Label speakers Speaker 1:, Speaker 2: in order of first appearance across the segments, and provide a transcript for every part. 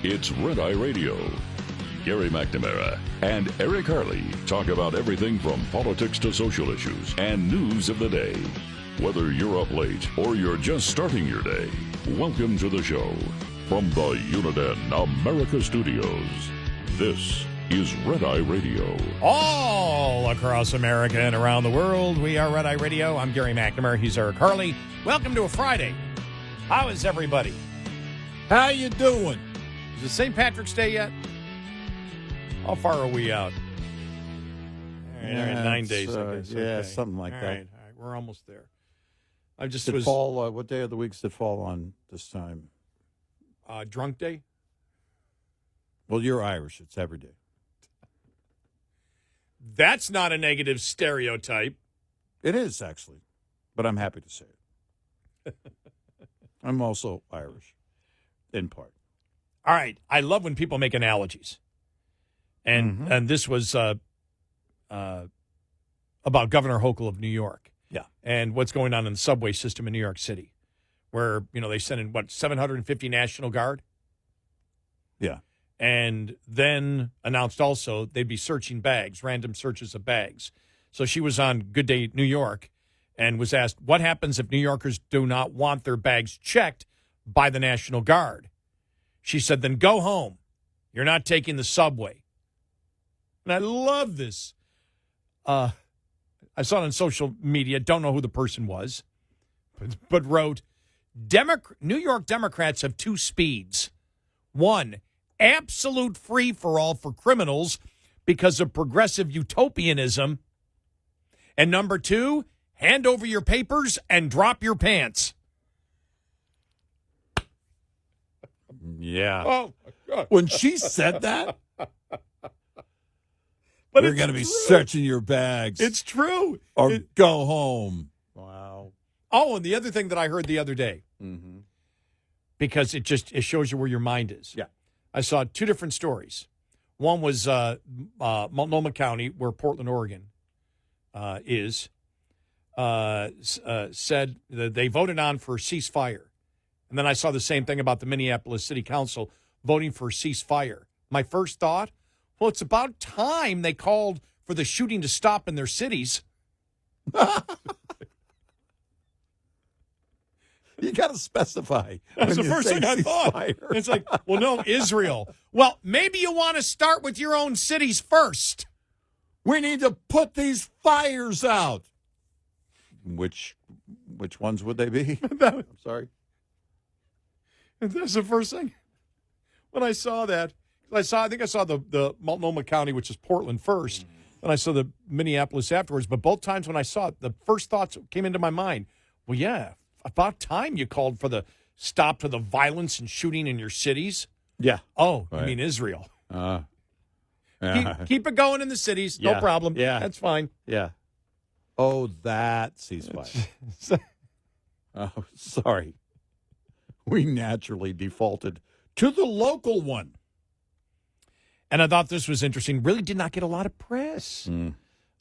Speaker 1: It's Red Eye Radio. Gary McNamara and Eric Harley talk about everything from politics to social issues and news of the day. Whether you're up late or you're just starting your day, welcome to the show. From the Uniden America Studios, this is Red Eye Radio.
Speaker 2: All across America and around the world, we are Red Eye Radio. I'm Gary McNamara. He's Eric Harley. Welcome to a Friday. How is everybody?
Speaker 3: How you doing?
Speaker 2: Is it St. Patrick's Day yet? How far are we out? All right, 9 days, I guess.
Speaker 3: Yeah,
Speaker 2: Okay.
Speaker 3: something like
Speaker 2: all
Speaker 3: that.
Speaker 2: right, we're almost there. I just
Speaker 3: Did
Speaker 2: was
Speaker 3: fall, what day of the week did it fall on this time?
Speaker 2: drunk day.
Speaker 3: Well, you're Irish. It's every day.
Speaker 2: That's not a negative stereotype.
Speaker 3: It is, actually. But I'm happy to say it. I'm also Irish, in part.
Speaker 2: All right, I love when people make analogies. And this was about Governor Hochul of New York.
Speaker 3: Yeah.
Speaker 2: And what's going on in the subway system in New York City, where, they sent in, 750 National Guard?
Speaker 3: Yeah.
Speaker 2: And then announced also they'd be searching bags, random searches of bags. So she was on Good Day New York and was asked, what happens if New Yorkers do not want their bags checked by the National Guard? She said, then go home. You're not taking the subway. And I love this. I saw it on social media. Don't know who the person was, but wrote, New York Democrats have two speeds. One, absolute free-for-all for criminals because of progressive utopianism. And number two, hand over your papers and drop your pants.
Speaker 3: Yeah.
Speaker 2: Oh, my God.
Speaker 3: When she said that,
Speaker 2: But
Speaker 3: we're
Speaker 2: it's
Speaker 3: going to be
Speaker 2: true.
Speaker 3: searching your bags.
Speaker 2: It's true.
Speaker 3: Or go home. Wow.
Speaker 2: Oh, and the other thing that I heard the other day, because it shows you where your mind is.
Speaker 3: Yeah.
Speaker 2: I saw two different stories. One was Multnomah County, where Portland, Oregon is, said that they voted on for a ceasefire. And then I saw the same thing about the Minneapolis City Council voting for a ceasefire. My first thought, well, it's about time they called for the shooting to stop in their cities.
Speaker 3: You got to specify.
Speaker 2: That's the first thing I thought. It's like, well, no, Israel. Well, maybe you want to start with your own cities first.
Speaker 3: We need to put these fires out. Which ones would they be? I'm sorry.
Speaker 2: That's the first thing. When I saw that, I think I saw the Multnomah County, which is Portland, first, and I saw the Minneapolis afterwards. But both times when I saw it, the first thoughts that came into my mind, well, yeah, about time you called for the stop to the violence and shooting in your cities.
Speaker 3: Yeah.
Speaker 2: Oh,
Speaker 3: right.
Speaker 2: I mean Israel.
Speaker 3: Yeah.
Speaker 2: Keep it going in the cities. No problem.
Speaker 3: Yeah.
Speaker 2: That's fine.
Speaker 3: Yeah. Oh, that ceasefire. Oh, sorry. We naturally defaulted to the local one.
Speaker 2: And I thought this was interesting. Really did not get a lot of press.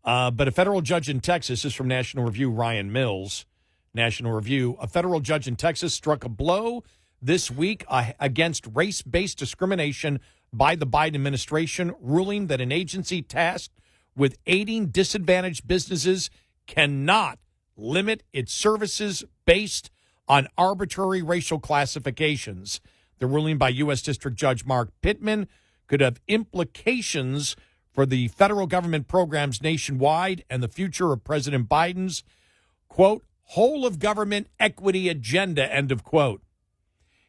Speaker 2: But a federal judge in Texas, this is from National Review, Ryan Mills, National Review, a federal judge in Texas struck a blow this week against race-based discrimination by the Biden administration, ruling that an agency tasked with aiding disadvantaged businesses cannot limit its services based on arbitrary racial classifications. The ruling by U.S. District Judge Mark Pittman could have implications for the federal government programs nationwide and the future of President Biden's, quote, whole of government equity agenda, end of quote.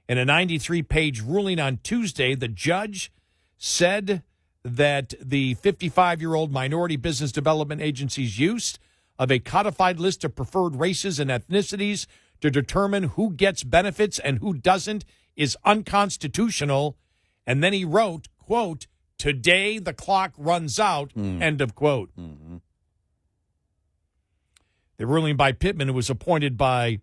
Speaker 2: In a 93-page ruling on Tuesday, the judge said that the 55-year-old Minority Business Development Agency's use of a codified list of preferred races and ethnicities to determine who gets benefits and who doesn't is unconstitutional. And then he wrote, quote, today the clock runs out, end of quote. The ruling by Pittman, who was appointed by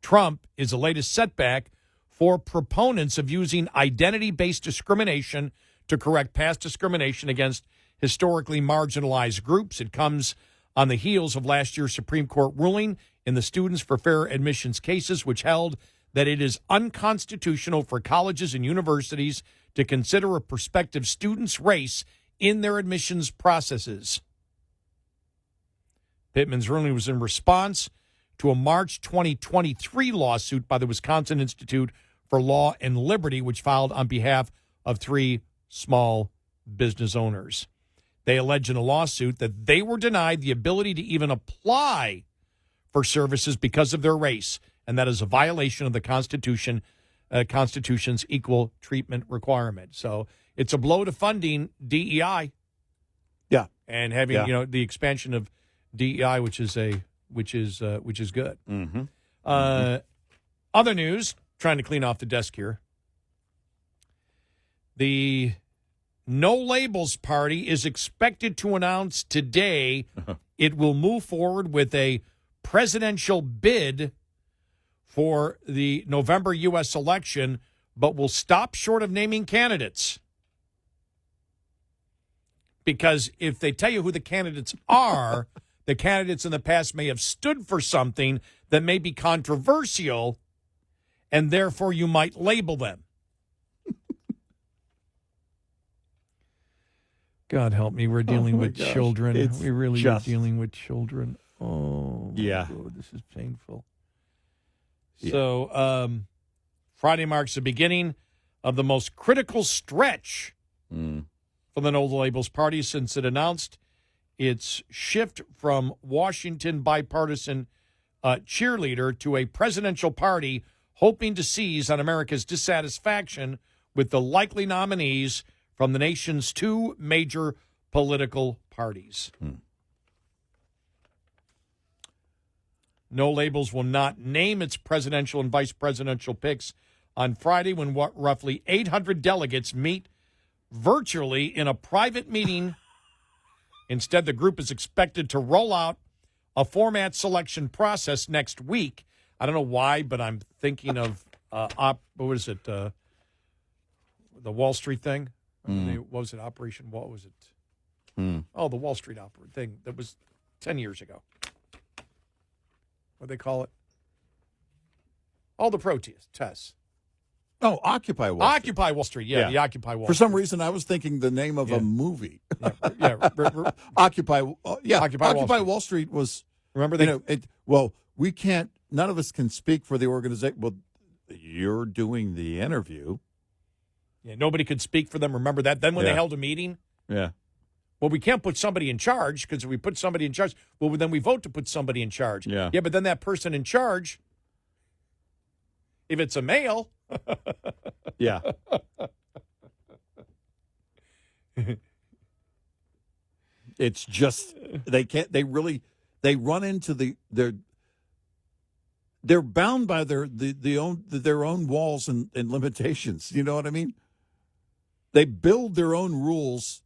Speaker 2: Trump, is the latest setback for proponents of using identity-based discrimination to correct past discrimination against historically marginalized groups. It comes on the heels of last year's Supreme Court ruling in the Students for Fair Admissions cases, which held that it is unconstitutional for colleges and universities to consider a prospective student's race in their admissions processes. Pittman's ruling was in response to a March 2023 lawsuit by the Wisconsin Institute for Law and Liberty, which filed on behalf of 3 small business owners. They allege in a lawsuit that they were denied the ability to even apply for services because of their race, and that is a violation of the Constitution's equal treatment requirement. So it's a blow to funding DEI.
Speaker 3: Yeah,
Speaker 2: and having the expansion of DEI, which is good.
Speaker 3: Mm-hmm.
Speaker 2: Other news, trying to clean off the desk here. The No Labels Party is expected to announce today it will move forward with a presidential bid for the November U.S. election, but will stop short of naming candidates. Because if they tell you who the candidates are, the candidates in the past may have stood for something that may be controversial, and therefore you might label them. God help me, we're dealing with children. We really are dealing with children. Oh,
Speaker 3: yeah.
Speaker 2: God, this is painful. Yeah. So Friday marks the beginning of the most critical stretch for the No Labels Party since it announced its shift from Washington bipartisan cheerleader to a presidential party hoping to seize on America's dissatisfaction with the likely nominees from the nation's 2 major political parties. No Labels will not name its presidential and vice presidential picks on Friday when roughly 800 delegates meet virtually in a private meeting. Instead, the group is expected to roll out a format selection process next week. I don't know why, but I'm thinking of, what is it, the Wall Street thing? What was it, Operation, what was it? Oh, the Wall Street thing that was 10 years ago. What do they call it? All the protests.
Speaker 3: Oh, Occupy Wall Street.
Speaker 2: Occupy Wall Street, yeah. The Occupy Wall Street.
Speaker 3: For some reason, I was thinking the name of a movie.
Speaker 2: Occupy
Speaker 3: Wall Street was.
Speaker 2: Remember they?
Speaker 3: We can't. None of us can speak for the organization. Well, you're doing the interview.
Speaker 2: Yeah, nobody could speak for them. Remember that? Then when they held a meeting.
Speaker 3: Yeah.
Speaker 2: Well, we can't put somebody in charge because if we put somebody in charge, well, then we vote to put somebody in charge.
Speaker 3: Yeah.
Speaker 2: Yeah, but then that person in charge, if it's a male.
Speaker 3: Yeah. It's just they run into they're bound by their own walls and limitations. You know what I mean? They build their own rules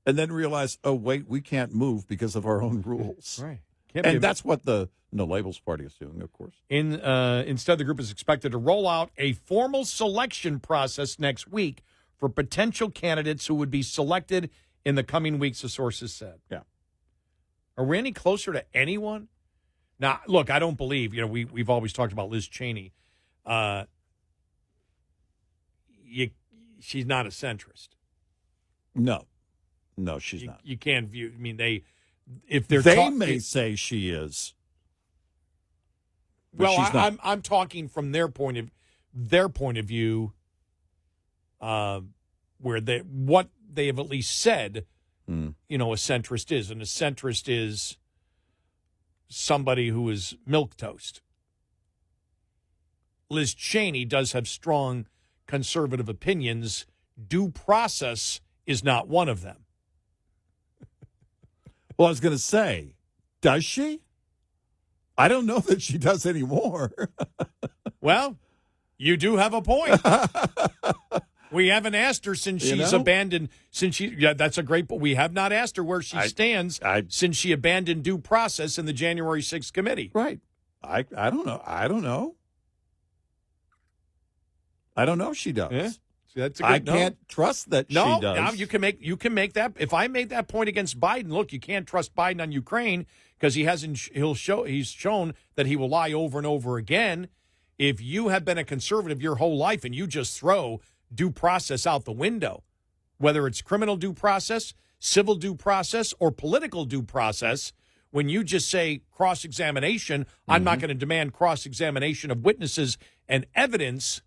Speaker 3: and then realize, oh wait, we can't move because of our own rules.
Speaker 2: Right.
Speaker 3: And that's what the No Labels Party is doing, of course.
Speaker 2: Instead, the group is expected to roll out a formal selection process next week for potential candidates who would be selected in the coming weeks, the sources said.
Speaker 3: Yeah.
Speaker 2: Are we any closer to anyone? Now, look, I don't believe, we've always talked about Liz Cheney. She's not a centrist.
Speaker 3: No, she's not.
Speaker 2: You can't view, they
Speaker 3: may say she is.
Speaker 2: Well, I'm talking from their point of view, where what they have at least said, a centrist is, and a centrist is somebody who is milquetoast. Liz Cheney does have strong conservative opinions. Due process is not one of them.
Speaker 3: Well, I was going to say, does she? I don't know that she does anymore.
Speaker 2: Well, you do have a point. We haven't asked her since she's abandoned. That's a great point. We have not asked her where she stands since she abandoned due process in the January 6th committee.
Speaker 3: Right. I don't know. I don't know if she does.
Speaker 2: Yeah. That's
Speaker 3: I can't trust that she does.
Speaker 2: No, you can make that. If I made that point against Biden, look, you can't trust Biden on Ukraine because he's shown that he will lie over and over again. if you have been a conservative your whole life and you just throw due process out the window, whether it's criminal due process, civil due process, or political due process, when you just say cross-examination, I'm not going to demand cross-examination of witnesses and evidence,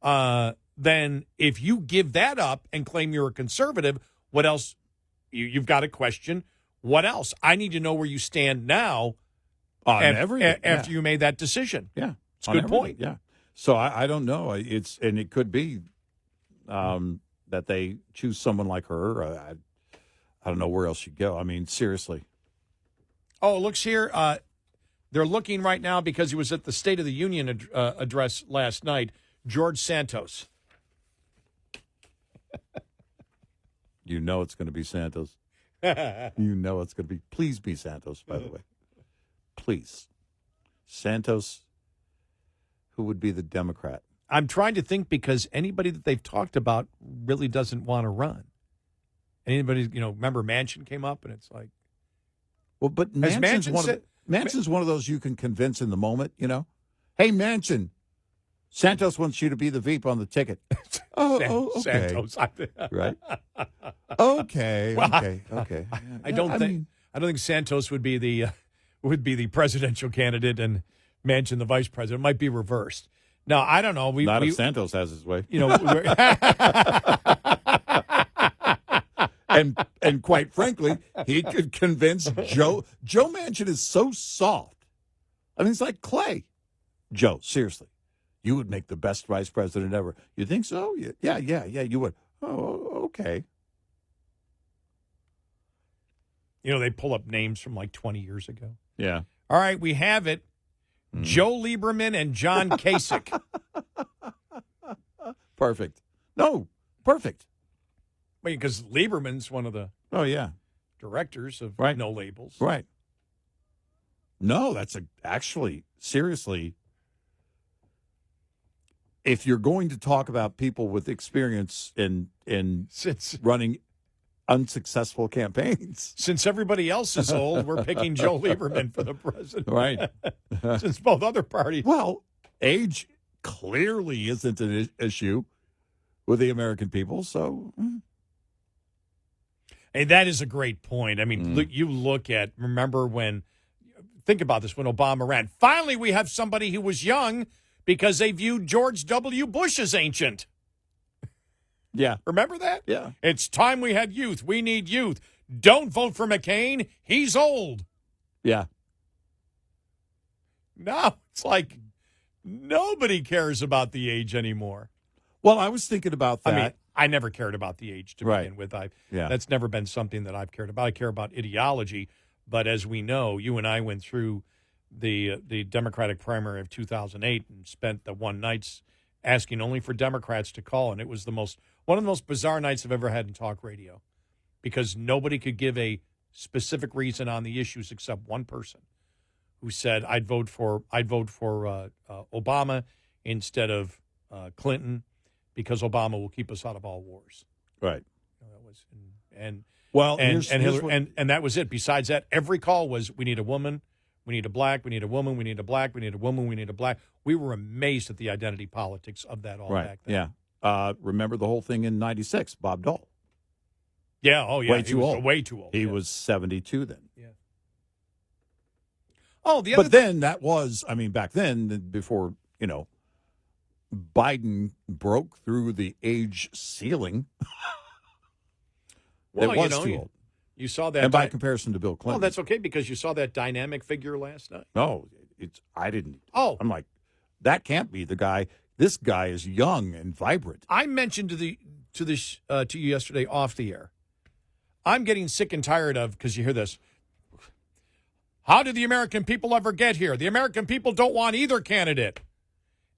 Speaker 2: then if you give that up and claim you're a conservative, what else? You've got to question, what else? I need to know where you stand now after you made that decision.
Speaker 3: Yeah.
Speaker 2: It's a good point.
Speaker 3: Yeah. So I don't know. It could be that they choose someone like her. I don't know where else you go. I mean, seriously.
Speaker 2: Oh, it looks here. They're looking right now because he was at the State of the Union address last night. George Santos.
Speaker 3: You know it's going to be Santos. You know it's going to be. Please be Santos, by the way. Please. Santos, who would be the Democrat?
Speaker 2: I'm trying to think because anybody that they've talked about really doesn't want to run. Anybody, remember Manchin came up and it's like.
Speaker 3: Well, but Manchin's one of those you can convince in the moment, Hey, Manchin, Santos wants you to be the Veep on the ticket. Okay.
Speaker 2: Santos.
Speaker 3: Right? Okay.
Speaker 2: Well,
Speaker 3: okay.
Speaker 2: I don't think Santos would be the presidential candidate and Manchin the vice president. It might be reversed. No, I don't know.
Speaker 3: Not if Santos has his way. And quite frankly, he could convince Joe. Joe Manchin is so soft. I mean, it's like clay. Joe, seriously, you would make the best vice president ever. You think so? Yeah, you would. Oh, okay.
Speaker 2: They pull up names from like 20 years ago.
Speaker 3: Yeah.
Speaker 2: All right, we have it. Joe Lieberman and John Kasich.
Speaker 3: Perfect. No, perfect.
Speaker 2: Wait, because Lieberman's one of the directors of No Labels.
Speaker 3: Right. No, that's actually, seriously, if you're going to talk about people with experience in running unsuccessful campaigns.
Speaker 2: Since everybody else is old, we're picking Joe Lieberman for the president.
Speaker 3: Right.
Speaker 2: Since both other parties.
Speaker 3: Well, age clearly isn't an issue with the American people, so.
Speaker 2: Hey, that is a great point. I mean, think about this when Obama ran. Finally, we have somebody who was young because they viewed George W. Bush as ancient.
Speaker 3: Yeah.
Speaker 2: Remember that?
Speaker 3: Yeah.
Speaker 2: It's time we had youth. We need youth. Don't vote for McCain. He's old.
Speaker 3: Yeah.
Speaker 2: No, it's like nobody cares about the age anymore.
Speaker 3: Well, I was thinking about that.
Speaker 2: I mean, I never cared about the age to begin with. That's never been something that I've cared about. I care about ideology. But as we know, you and I went through the Democratic primary of 2008 and spent the one nights asking only for Democrats to call. And it was one of the most bizarre nights I've ever had in talk radio because nobody could give a specific reason on the issues except one person who said, I'd vote for Obama instead of Clinton because Obama will keep us out of all wars.
Speaker 3: Right.
Speaker 2: That was and that was it. Besides that, every call was, we need a woman, we need a black, we need a woman, we need a black, we need a woman, we need a black. We were amazed at the identity politics of that all back then.
Speaker 3: Yeah. Remember the whole thing in 96, Bob Dole.
Speaker 2: Yeah, oh yeah.
Speaker 3: Way too old.
Speaker 2: Way too old.
Speaker 3: He was 72 then.
Speaker 2: Yeah. Oh,
Speaker 3: then that was, back then, before, Biden broke through the age ceiling.
Speaker 2: Well,
Speaker 3: it was too old.
Speaker 2: You saw that.
Speaker 3: And by comparison to Bill Clinton.
Speaker 2: Well, that's okay because you saw that dynamic figure last night.
Speaker 3: No, I didn't.
Speaker 2: Oh.
Speaker 3: I'm like, that can't be the guy. This guy is young and vibrant.
Speaker 2: I mentioned to you yesterday off the air. I'm getting sick and tired of, because you hear this, how did the American people ever get here? The American people don't want either candidate.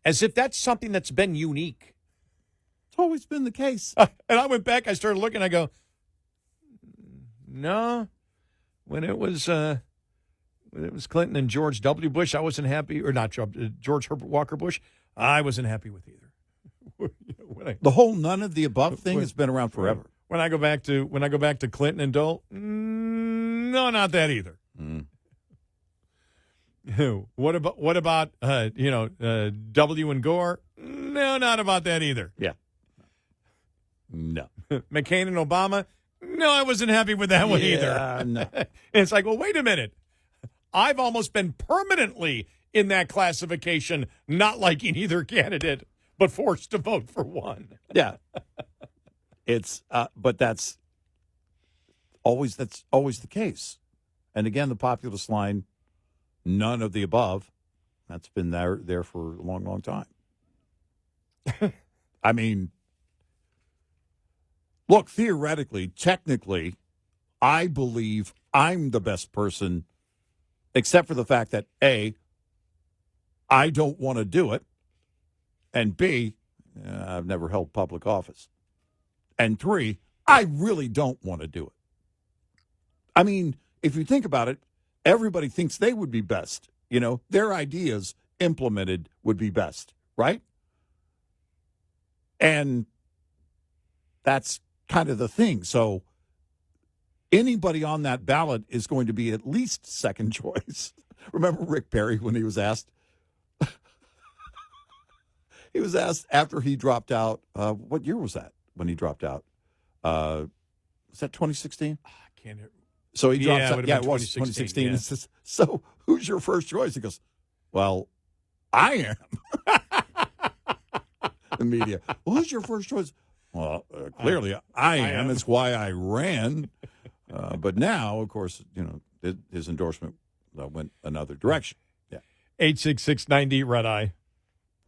Speaker 2: As if that's something that's been unique.
Speaker 3: It's always been the case.
Speaker 2: And I went back, I started looking, I go, no. When it was Clinton and George W. Bush, I wasn't happy, or not George Herbert Walker Bush, I wasn't happy with either.
Speaker 3: The whole none of the above thing has been around forever.
Speaker 2: When I go back to Clinton and Dole, no, not that either. What about W and Gore? No, not about that either.
Speaker 3: Yeah. No.
Speaker 2: McCain and Obama? No, I wasn't happy with that one either.
Speaker 3: No.
Speaker 2: And it's like, well, wait a minute. I've almost been permanently in that classification, not liking either candidate, but forced to vote for one.
Speaker 3: Yeah. But that's always the case. And again, the populist line, none of the above. That's been there for a long, long time. I mean, look, theoretically, technically, I believe I'm the best person, except for the fact that, A, I don't want to do it, and B, I've never held public office, and 3, I really don't want to do it. I mean, if you think about it, everybody thinks they would be best. Their ideas implemented would be best, right? And that's kind of the thing. So anybody on that ballot is going to be at least second choice. Remember Rick Perry when he was asked? He was asked after he dropped out. What year was that when he dropped out? Was that 2016?
Speaker 2: I can't hear.
Speaker 3: So he drops out.
Speaker 2: Yeah,
Speaker 3: it was 2016.
Speaker 2: Yeah.
Speaker 3: Says, so who's your first choice? He goes, well, I am. The media. Well, who's your first choice? Well, clearly I am. It's why I ran. But now, of course, his endorsement went another direction. Yeah.
Speaker 2: 86690 Red Eye.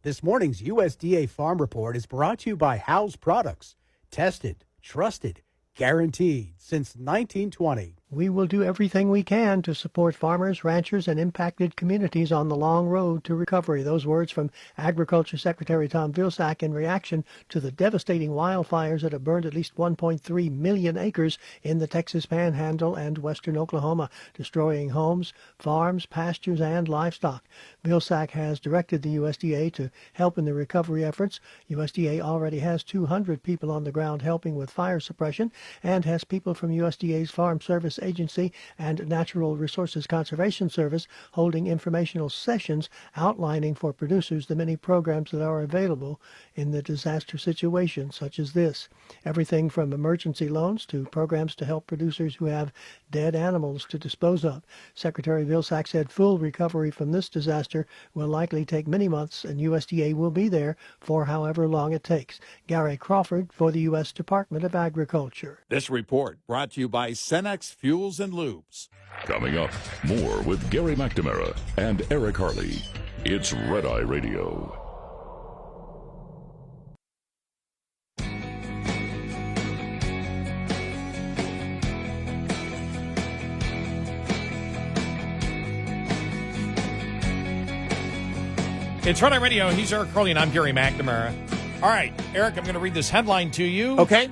Speaker 4: This morning's USDA Farm Report is brought to you by House Products. Tested, trusted, guaranteed since 1920.
Speaker 5: We will do everything we can to support farmers, ranchers, and impacted communities on the long road to recovery. Those words from Agriculture Secretary Tom Vilsack in reaction to the devastating wildfires that have burned at least 1.3 million acres in the Texas Panhandle and western Oklahoma, destroying homes, farms, pastures, and livestock. Vilsack has directed the USDA to help in the recovery efforts. USDA already has 200 people on the ground helping with fire suppression and has people from USDA's Farm Service Agency and Natural Resources Conservation Service holding informational sessions outlining for producers the many programs that are available in the disaster situation such as this. Everything from emergency loans to programs to help producers who have dead animals to dispose of. Secretary Vilsack said full recovery from this disaster will likely take many months, and USDA will be there for however long it takes. Gary Crawford for the U.S. Department of Agriculture.
Speaker 3: This report brought to you by Cenex Fuels and Lubes.
Speaker 1: Coming up, more with Gary McNamara and Eric Harley. It's Red Eye Radio.
Speaker 2: It's Red Eye Radio. He's Eric Harley, and I'm Gary McNamara. All right, Eric, I'm going to read this headline to you.
Speaker 3: Okay.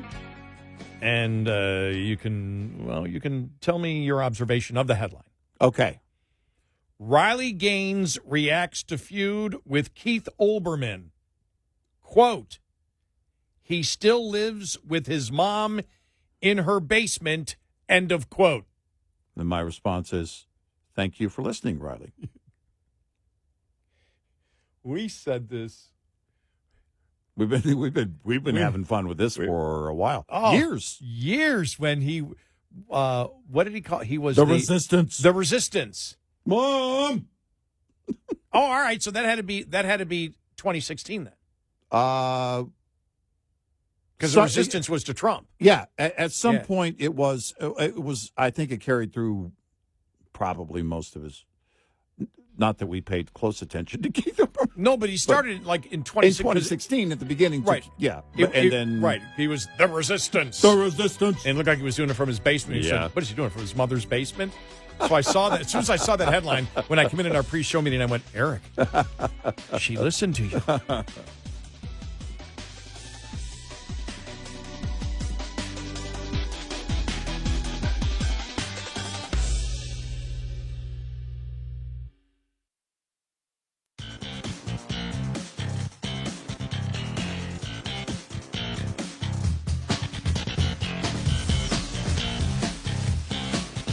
Speaker 2: And you can tell me your observation of the headline.
Speaker 3: Okay.
Speaker 2: Riley Gaines reacts to feud with Keith Olbermann. Quote, he still lives with his mom in her basement, end of quote.
Speaker 3: And my response is, thank you for listening, Riley.
Speaker 2: We said this.
Speaker 3: We've been having fun with this for a while.
Speaker 2: Oh,
Speaker 3: Years
Speaker 2: when he what did he call it? He was
Speaker 3: the resistance.
Speaker 2: The resistance.
Speaker 3: Mom.
Speaker 2: Oh, all right. So that had to be 2016 then.
Speaker 3: Because
Speaker 2: the resistance was to Trump.
Speaker 3: Yeah, at some point it was. I think it carried through probably most of his. Not that we paid close attention to Keith Olbermann.
Speaker 2: No, but he started in
Speaker 3: 2016 at the beginning.
Speaker 2: Right.
Speaker 3: Yeah.
Speaker 2: Then he was the resistance.
Speaker 3: The resistance.
Speaker 2: And it looked like he was doing it from his basement. He said, what is he doing, from his mother's basement? So I saw that. As soon as I saw that headline, when I came in our pre-show meeting, I went, Eric, she listened to you.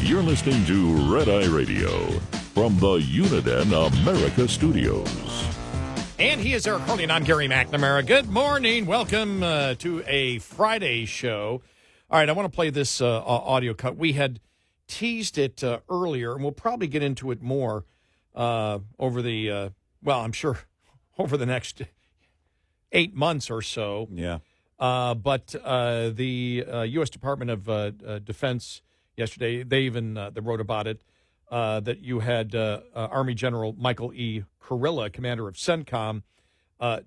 Speaker 1: You're listening to Red Eye Radio from the Uniden America Studios.
Speaker 2: And he is Eric Harley, and I'm Gary McNamara. Good morning. Welcome to a Friday show. All right, I want to play this audio cut. We had teased it earlier, and we'll probably get into it more over the, I'm sure over the next 8 months or so.
Speaker 3: Yeah.
Speaker 2: But the U.S. Department of Defense yesterday, they even they wrote about it, that you had Army General Michael Kurilla, commander of CENTCOM,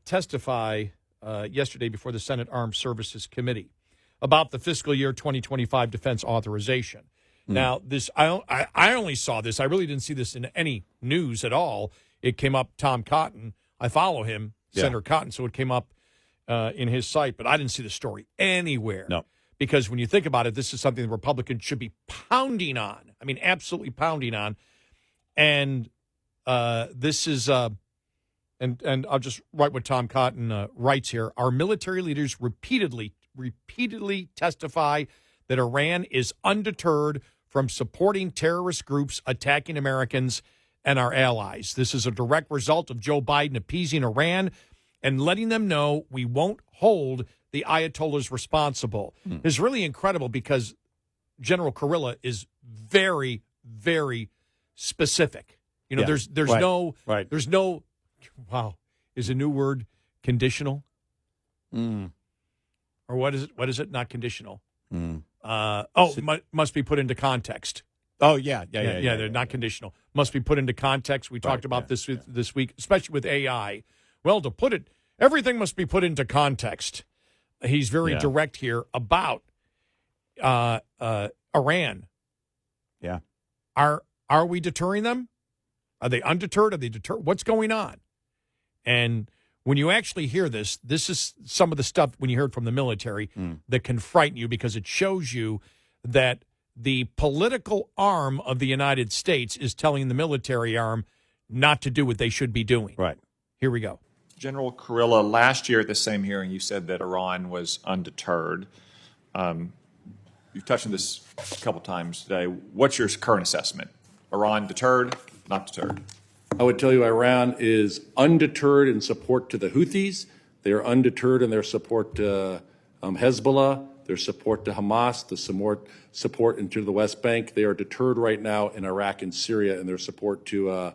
Speaker 2: testify yesterday before the Senate Armed Services Committee about the fiscal year 2025 defense authorization. Now, this I only saw this. I really didn't see this in any news at all. It came up, Tom Cotton. I follow him, Senator Cotton, so it came up in his site, but I didn't see the story anywhere. No. Because when you think about it, this is something the Republicans should be pounding on. I mean, absolutely pounding on. And this is, and I'll just write what Tom Cotton writes here. Our military leaders repeatedly testify that Iran is undeterred from supporting terrorist groups attacking Americans and our allies. This is a direct result of Joe Biden appeasing Iran and letting them know we won't hold the Ayatollahs responsible. It's really incredible because General Kurilla is very, very specific. You know, there's no, wow, is a new word conditional? Or what is it? What is it? Not conditional. Must be put into context.
Speaker 3: Oh, yeah.
Speaker 2: They're not conditional. Must be put into context. We talked about this week, especially with AI. Well, to put it, everything must be put into context. He's very direct here about Iran. Yeah. Are we deterring them? Are they undeterred? Are they deterred? What's going on? And when you actually hear this is some of the stuff when you hear it from the military that can frighten you because it shows you that the political arm of the United States is telling the military arm not to do what they should be doing.
Speaker 3: Right.
Speaker 2: Here we go.
Speaker 6: General Kurilla, last year at the same hearing, you said that Iran was undeterred. You've touched on this a couple times today. What's your current assessment? Iran deterred, not deterred?
Speaker 7: I would tell you Iran is undeterred in support to the Houthis. They are undeterred in their support to Hezbollah, their support to Hamas, the support into the West Bank. They are deterred right now in Iraq and Syria in their support to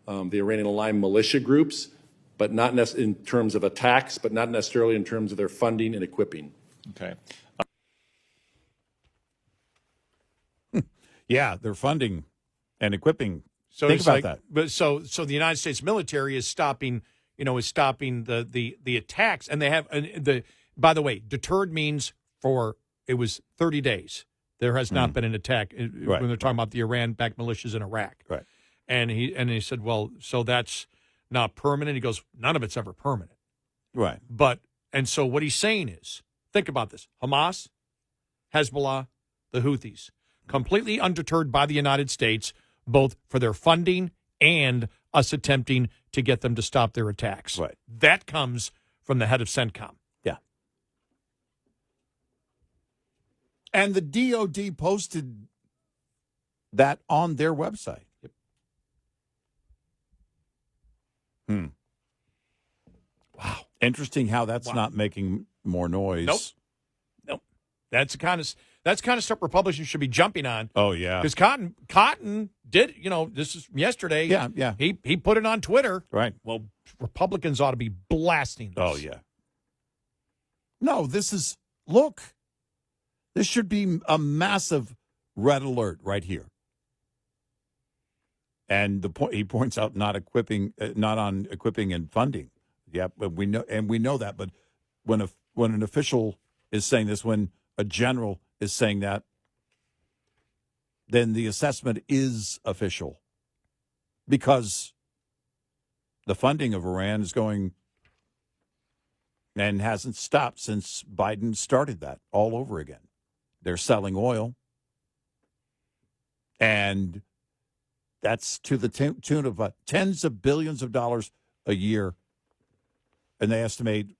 Speaker 7: the Iranian-aligned militia groups, but not in terms of attacks, but not necessarily in terms of their funding and equipping.
Speaker 6: Okay.
Speaker 3: Yeah, they're funding and equipping.
Speaker 2: So
Speaker 3: think about that.
Speaker 2: But so the United States military is stopping the attacks, and they have by the way, deterred means it was 30 days. There has not been an attack when they're talking about the Iran-backed militias in Iraq.
Speaker 3: Right.
Speaker 2: And he said, well, so that's not permanent. He goes, none of it's ever permanent.
Speaker 3: Right.
Speaker 2: And so what he's saying is, think about this: Hamas, Hezbollah, the Houthis, completely undeterred by the United States, both for their funding and us attempting to get them to stop their attacks.
Speaker 3: Right.
Speaker 2: That comes from the head of CENTCOM.
Speaker 3: Yeah. And the DOD posted that on their website. Yep. Wow. Interesting how that's not making more noise.
Speaker 2: Nope. That's the kind of stuff Republicans should be jumping on.
Speaker 3: Oh, yeah.
Speaker 2: Because Cotton did, this is yesterday.
Speaker 3: Yeah.
Speaker 2: He put it on Twitter.
Speaker 3: Right.
Speaker 2: Well, Republicans ought to be blasting this.
Speaker 3: Oh, yeah. No, this should be a massive red alert right here. And he points out not on equipping and funding. Yeah, but we know that. But when an official is saying this, when a general is saying that, then the assessment is official, because the funding of Iran is going and hasn't stopped since Biden started that all over again. They're selling oil, and that's to the tune of tens of billions of dollars a year, and they estimate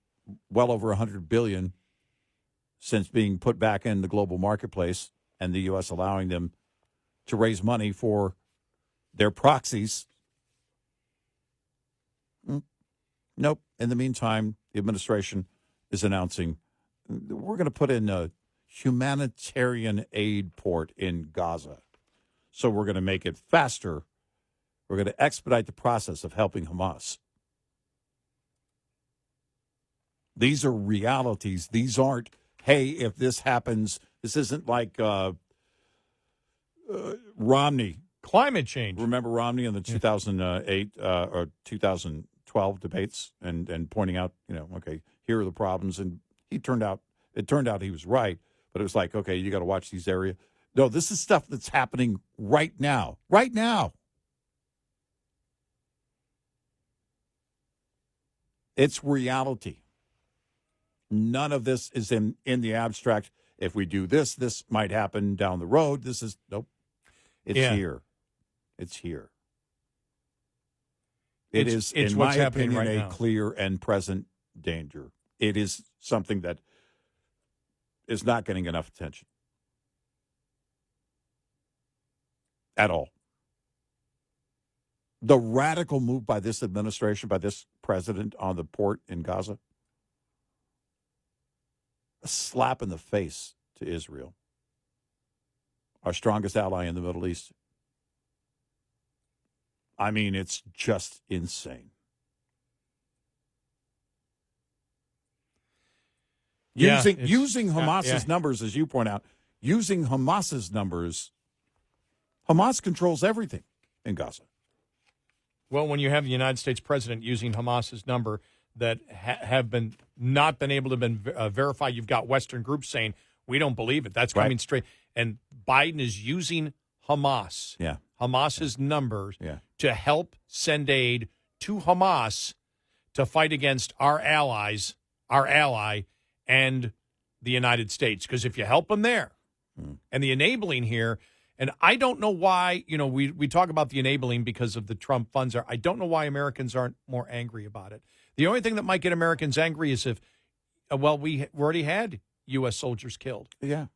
Speaker 3: well over $100 billion since being put back in the global marketplace, and the U.S. allowing them to raise money for They're proxies. Nope. In the meantime, the administration is announcing we're going to put in a humanitarian aid port in Gaza. So we're going to make it faster. We're going to expedite the process of helping Hamas. These are realities. These aren't, hey, if this happens, this isn't like Romney.
Speaker 2: Climate change.
Speaker 3: Remember Romney in the 2008 or 2012 debates and pointing out, okay, here are the problems. And it turned out he was right. But it was like, okay, you got to watch these areas. No, this is stuff that's happening right now. Right now. It's reality. None of this is in the abstract. If we do this, this might happen down the road. Nope. It's here. It's here. It's in my opinion,
Speaker 2: right
Speaker 3: a
Speaker 2: now.
Speaker 3: Clear and present danger. It is something that is not getting enough attention. At all. The radical move by this administration, by this president on the port in Gaza, a slap in the face to Israel, our strongest ally in the Middle East. I mean, it's just insane. Using Hamas's numbers, as you point out, using Hamas's numbers, Hamas controls everything in Gaza.
Speaker 2: Well, when you have the United States president using Hamas's number that have not been able to been verified, you've got Western groups saying we don't believe it. That's coming straight, and Biden is using Hamas's numbers to help send aid to Hamas to fight against our ally, and the United States. Because if you help them there, and the enabling here. And I don't know why, we talk about the enabling because of the Trump funds. I don't know why Americans aren't more angry about it. The only thing that might get Americans angry is if, we already had U.S. soldiers killed.
Speaker 3: Yeah.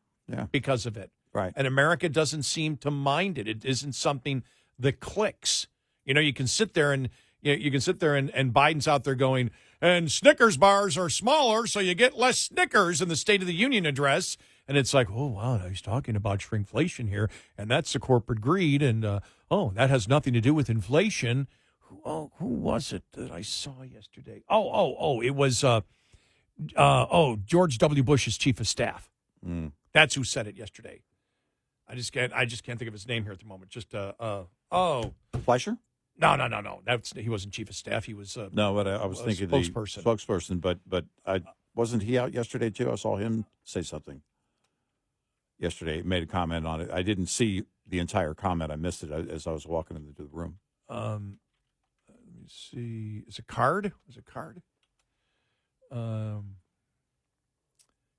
Speaker 2: Because of it.
Speaker 3: Right.
Speaker 2: And America doesn't seem to mind it. It isn't something that clicks. You can sit there and Biden's out there going, and Snickers bars are smaller, so you get less Snickers in the State of the Union address. And it's like, oh, wow, he's talking about shrinkflation here, and that's the corporate greed, and, that has nothing to do with inflation. Who was it that I saw yesterday? It was, George W. Bush's chief of staff. That's who said it yesterday. I just can't think of his name here at the moment. Just,
Speaker 3: Fleischer?
Speaker 2: No. He wasn't chief of staff. He was
Speaker 3: no, but I was thinking
Speaker 2: spokesperson.
Speaker 3: The spokesperson. But wasn't he out yesterday too? I saw him say something yesterday. Made a comment on it. I didn't see the entire comment. I missed it as I was walking into the room.
Speaker 2: Let me see. Is it Card?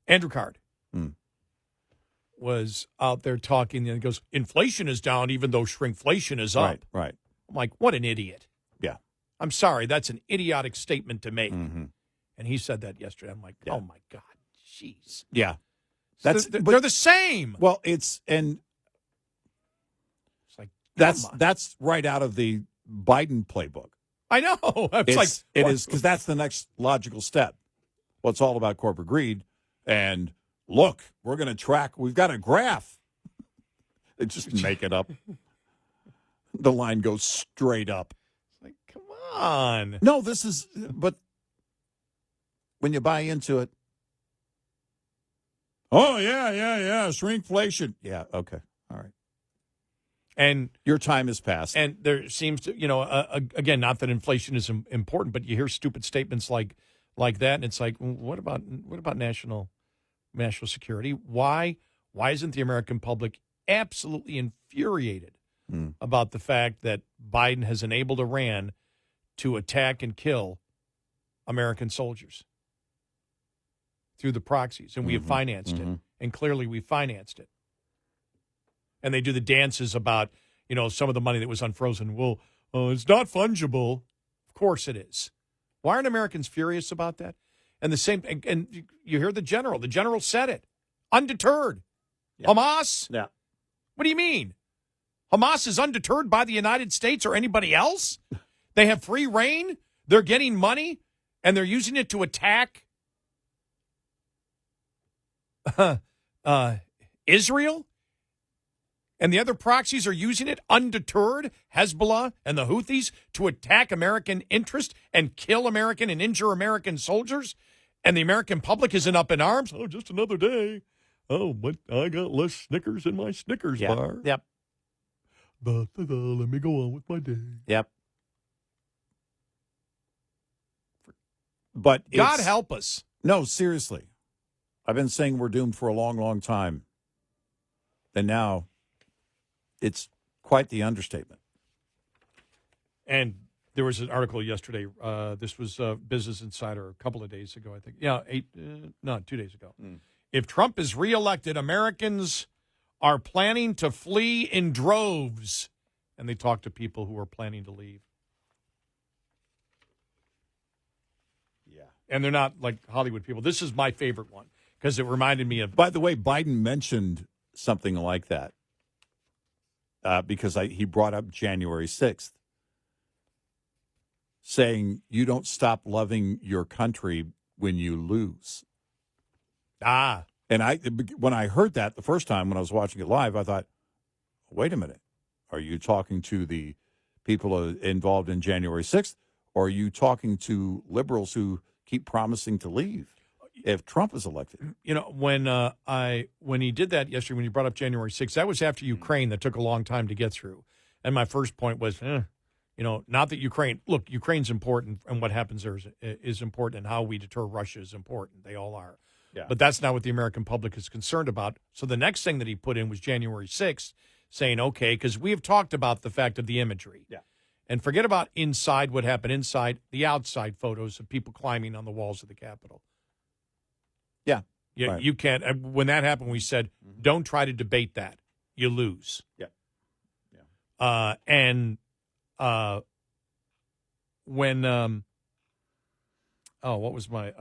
Speaker 2: Andrew Card was out there talking, and he goes, inflation is down even though shrinkflation is up.
Speaker 3: Right.
Speaker 2: I'm like, what an idiot.
Speaker 3: Yeah.
Speaker 2: I'm sorry. That's an idiotic statement to make.
Speaker 3: Mm-hmm.
Speaker 2: And he said that yesterday. I'm like, oh, my God. Jeez.
Speaker 3: Yeah.
Speaker 2: They're the same.
Speaker 3: Well, it's
Speaker 2: like
Speaker 3: that's right out of the Biden playbook.
Speaker 2: I know. It
Speaker 3: is because that's the next logical step. Well, it's all about corporate greed. And look, we're going to track. We've got a graph. They just make it up. The line goes straight up.
Speaker 2: It's like, come on.
Speaker 3: No, but when you buy into it, oh, yeah, shrinkflation. Yeah, okay, all right.
Speaker 2: And
Speaker 3: your time has passed.
Speaker 2: And there seems to, again, not that inflation is important, but you hear stupid statements like that, and it's like, what about national security? Why isn't the American public absolutely infuriated about the fact that Biden has enabled Iran to attack and kill American soldiers through the proxies, and we have financed it, and clearly we financed it. And they do the dances about, some of the money that was unfrozen. Well, it's not fungible. Of course it is. Why aren't Americans furious about that? And the same, and you hear the general said it, undeterred.
Speaker 3: Yeah.
Speaker 2: Hamas?
Speaker 3: Yeah.
Speaker 2: What do you mean? Hamas is undeterred by the United States or anybody else. They have free reign. They're getting money, and they're using it to attack Israel. And the other proxies are using it undeterred, Hezbollah and the Houthis, to attack American interest and kill American and injure American soldiers. And the American public isn't up in arms. Oh, just another day. Oh, but I got less Snickers in my Snickers bar.
Speaker 3: Yep.
Speaker 2: Let me go on with my day.
Speaker 3: Yep. But
Speaker 2: God help us.
Speaker 3: No, seriously. I've been saying we're doomed for a long, long time. And now it's quite the understatement.
Speaker 2: And there was an article yesterday. This was Business Insider a couple of days ago, I think. Yeah, 2 days ago. If Trump is reelected, Americans are planning to flee in droves. And they talked to people who are planning to leave.
Speaker 3: Yeah.
Speaker 2: And they're not like Hollywood people. This is my favorite one because it reminded me of.
Speaker 3: By the way, Biden mentioned something like that because he brought up January 6th, saying you don't stop loving your country when you lose.
Speaker 2: Ah.
Speaker 3: And when I heard that the first time when I was watching it live, I thought, wait a minute. Are you talking to the people involved in January 6th, or are you talking to liberals who keep promising to leave if Trump is elected?
Speaker 2: You know, when he did that yesterday, when he brought up January 6th, that was after Ukraine that took a long time to get through. And my first point was, not that Ukraine's important and what happens there is important and how we deter Russia is important. They all are.
Speaker 3: Yeah.
Speaker 2: But that's not what the American public is concerned about. So the next thing that he put in was January 6th, saying, okay, because we have talked about the fact of the imagery.
Speaker 3: Yeah.
Speaker 2: And forget about inside, what happened inside, the outside photos of people climbing on the walls of the Capitol.
Speaker 3: Yeah.
Speaker 2: Right. You can't. When that happened, we said, don't try to debate that. You lose.
Speaker 3: Yeah.
Speaker 2: What was my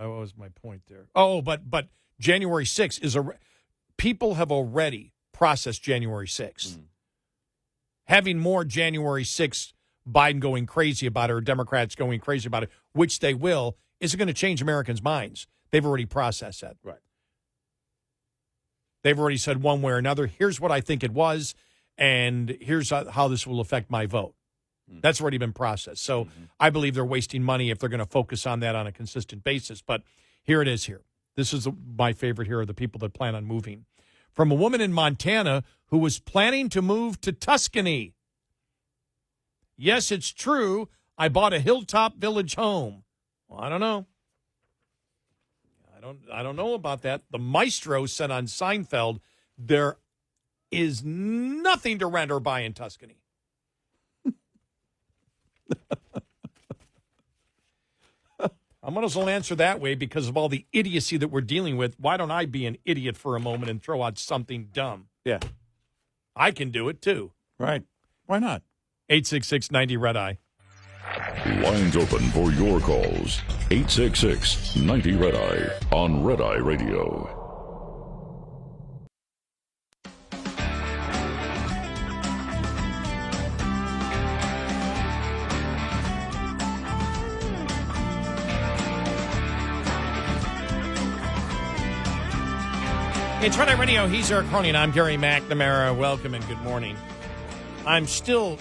Speaker 2: point there? Oh, but January 6th is people have already processed January 6th. Having more January 6th, Biden going crazy about it or Democrats going crazy about it, which they will, isn't going to change Americans' minds. They've already processed that.
Speaker 3: Right.
Speaker 2: They've already said one way or another, here's what I think it was, and here's how this will affect my vote. That's already been processed. So I believe they're wasting money if they're going to focus on that on a consistent basis. But here it is here. This is my favorite here are the people that plan on moving. From a woman in Montana who was planning to move to Tuscany. Yes, it's true. I bought a hilltop village home. Well, I don't know. I don't know about that. The maestro said on Seinfeld, there is nothing to rent or buy in Tuscany. I'm going to answer that way because of all the idiocy that we're dealing with. Why don't I be an idiot for a moment and throw out something dumb?
Speaker 3: Yeah.
Speaker 2: I can do it, too.
Speaker 3: Right. Why not?
Speaker 2: 866-90-RED-EYE.
Speaker 1: Lines open for your calls. 866-90-RED-EYE on Red Eye Radio.
Speaker 2: It's Red Eye Radio. He's Eric Harley, and I'm Gary McNamara. Welcome and good morning. I'm still,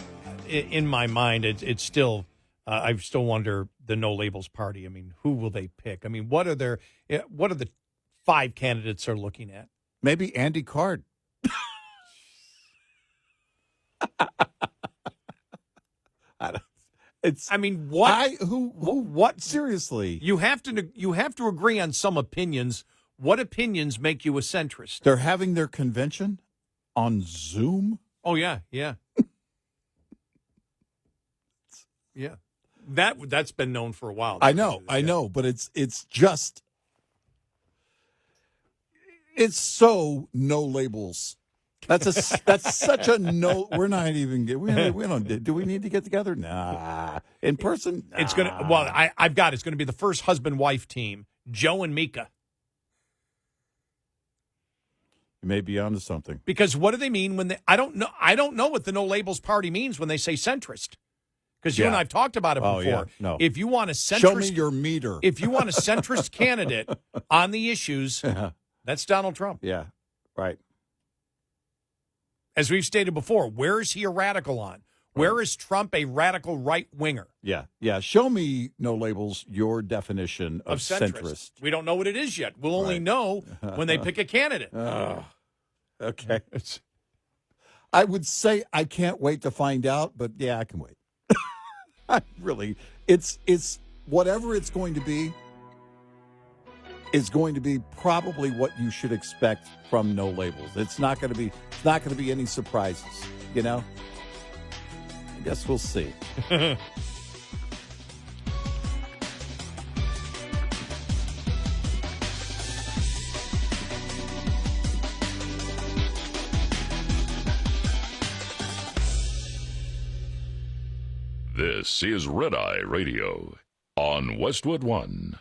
Speaker 2: in my mind, it's still, I still wonder the No Labels Party. I mean, who will they pick? I mean, what are the 5 candidates they're looking at?
Speaker 3: Maybe Andy Card. What? Seriously.
Speaker 2: You have to agree on some opinions. What opinions make you a centrist?
Speaker 3: They're having their convention on Zoom?
Speaker 2: Oh, yeah. Yeah. That's been known for a while.
Speaker 3: I know, but it's just, it's so no labels. That's such a no. We're not even. We don't. Do we need to get together? Nah. In person. Nah.
Speaker 2: It's gonna. Well, I've got. It's going to be the first husband-wife team. Joe and Mika.
Speaker 3: You may be onto something.
Speaker 2: Because what do they mean when they? I don't know what the No Labels Party means when they say centrist. Because you and I have talked about it before.
Speaker 3: Yeah. No.
Speaker 2: If you want a centrist,
Speaker 3: Show me your meter.
Speaker 2: If you want a centrist candidate on the issues, that's Donald Trump.
Speaker 3: Yeah, right.
Speaker 2: As we've stated before, where is he a radical on? Where is Trump a radical right winger?
Speaker 3: Yeah. Show me, No Labels, your definition of centrist.
Speaker 2: We don't know what it is yet. We'll only know when they pick a candidate.
Speaker 3: Okay. I would say I can't wait to find out, but yeah, I can wait. It's whatever it's going to be is going to be probably what you should expect from No Labels. It's not going to be any surprises, you know? I guess we'll see.
Speaker 1: This is Red Eye Radio on Westwood One.